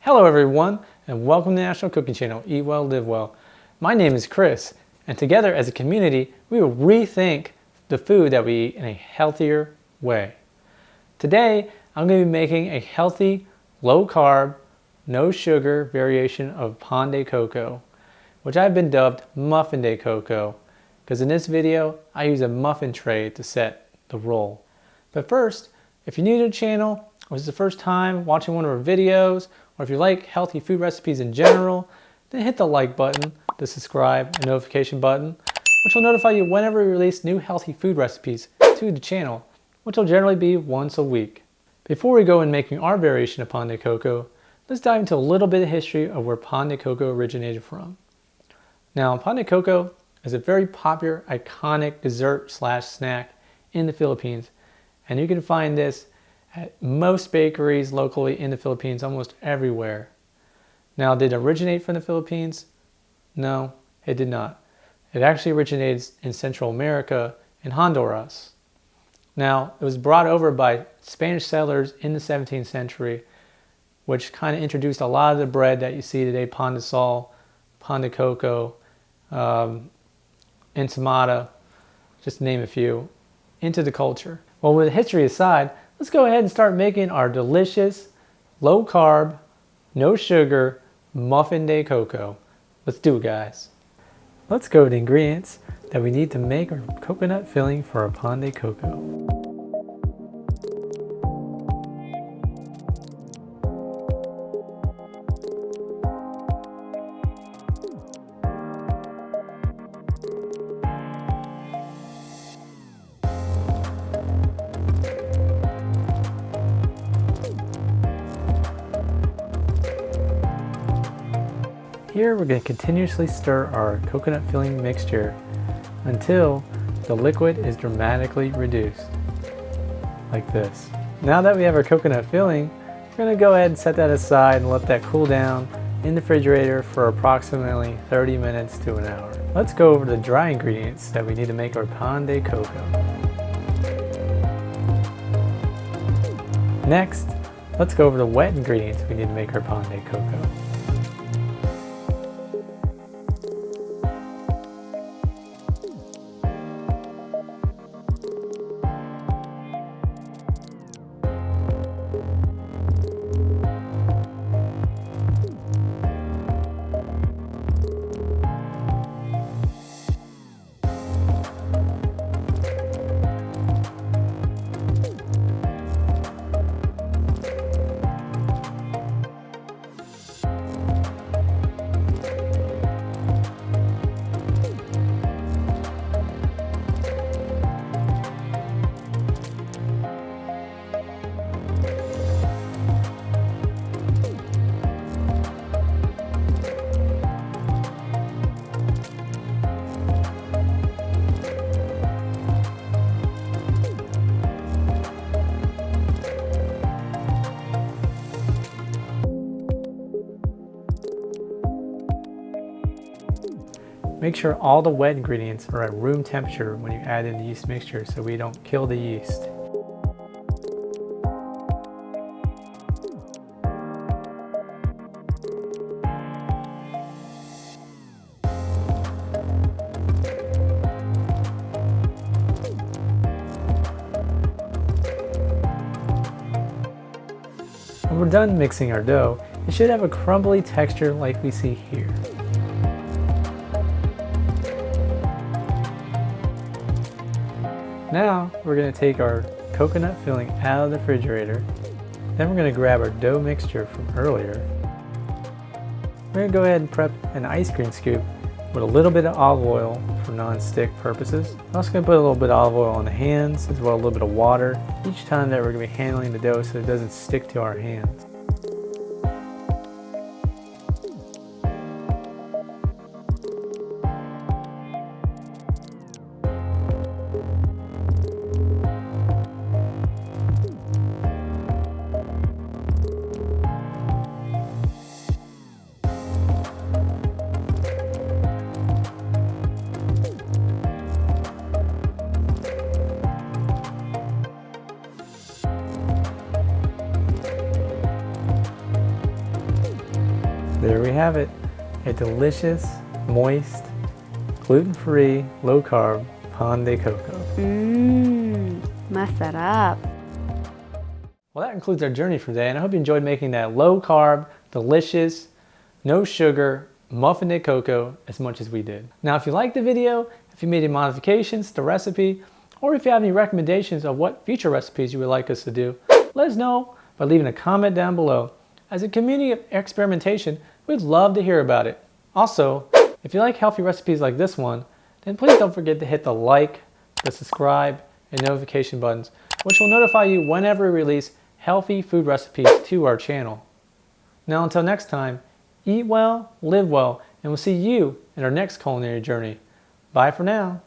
Hello everyone, and welcome to the National Cooking Channel, Eat Well, Live Well. My name is Chris, and together as a community, we will rethink the food that we eat in a healthier way. Today, I'm going to be making a healthy, low-carb, no-sugar variation of Pan De Coco, which I've been dubbed Muffin De Coco, because in this video, I use a muffin tray to set the roll. But first, if you're new to the channel, or this is the first time watching one of our videos, or if you like healthy food recipes in general, then hit the like button, the subscribe and notification button, which will notify you whenever we release new healthy food recipes to the channel, which will generally be once a week. Before we go in making our variation of Pan De Coco, let's dive into a little bit of history of where Pan De Coco originated from. Now, Pan De Coco is a very popular, iconic dessert/snack in the Philippines, and you can find this at most bakeries locally in the Philippines, almost everywhere. Now, did it originate from the Philippines? No, it did not. It actually originated in Central America, in Honduras. Now, it was brought over by Spanish settlers in the 17th century, which kind of introduced a lot of the bread that you see today, pan de sal, pan de coco, ensaimada, just to name a few, into the culture. Well, with history aside, let's go ahead and start making our delicious, low-carb, no-sugar Muffin De Coco. Let's do it, guys. Let's go to the ingredients that we need to make our coconut filling for our Pan De Coco. Here we're going to continuously stir our coconut filling mixture until the liquid is dramatically reduced, like this. Now that we have our coconut filling, we're going to go ahead and set that aside and let that cool down in the refrigerator for approximately 30 minutes to an hour. Let's go over the dry ingredients that we need to make our Pan De Coco. Next, let's go over the wet ingredients we need to make our Pan De Coco. Make sure all the wet ingredients are at room temperature when you add in the yeast mixture so we don't kill the yeast. When we're done mixing our dough, it should have a crumbly texture like we see here. Now we're going to take our coconut filling out of the refrigerator. Then we're going to grab our dough mixture from earlier. We're going to go ahead and prep an ice cream scoop with a little bit of olive oil for non-stick purposes. I'm also going to put a little bit of olive oil on the hands, as well as a little bit of water each time that we're going to be handling the dough so it doesn't stick to our hands. There we have it. A delicious, moist, gluten-free, low-carb Pan De Coco. Masarap. Well, that concludes our journey for today, and I hope you enjoyed making that low-carb, delicious, no sugar Muffin De Coco as much as we did. Now, if you liked the video, if you made any modifications to the recipe, or if you have any recommendations of what future recipes you would like us to do, let us know by leaving a comment down below. As a community of experimentation, we'd love to hear about it. Also, if you like healthy recipes like this one, then please don't forget to hit the like, the subscribe, and notification buttons, which will notify you whenever we release healthy food recipes to our channel. Now until next time, eat well, live well, and we'll see you in our next culinary journey. Bye for now.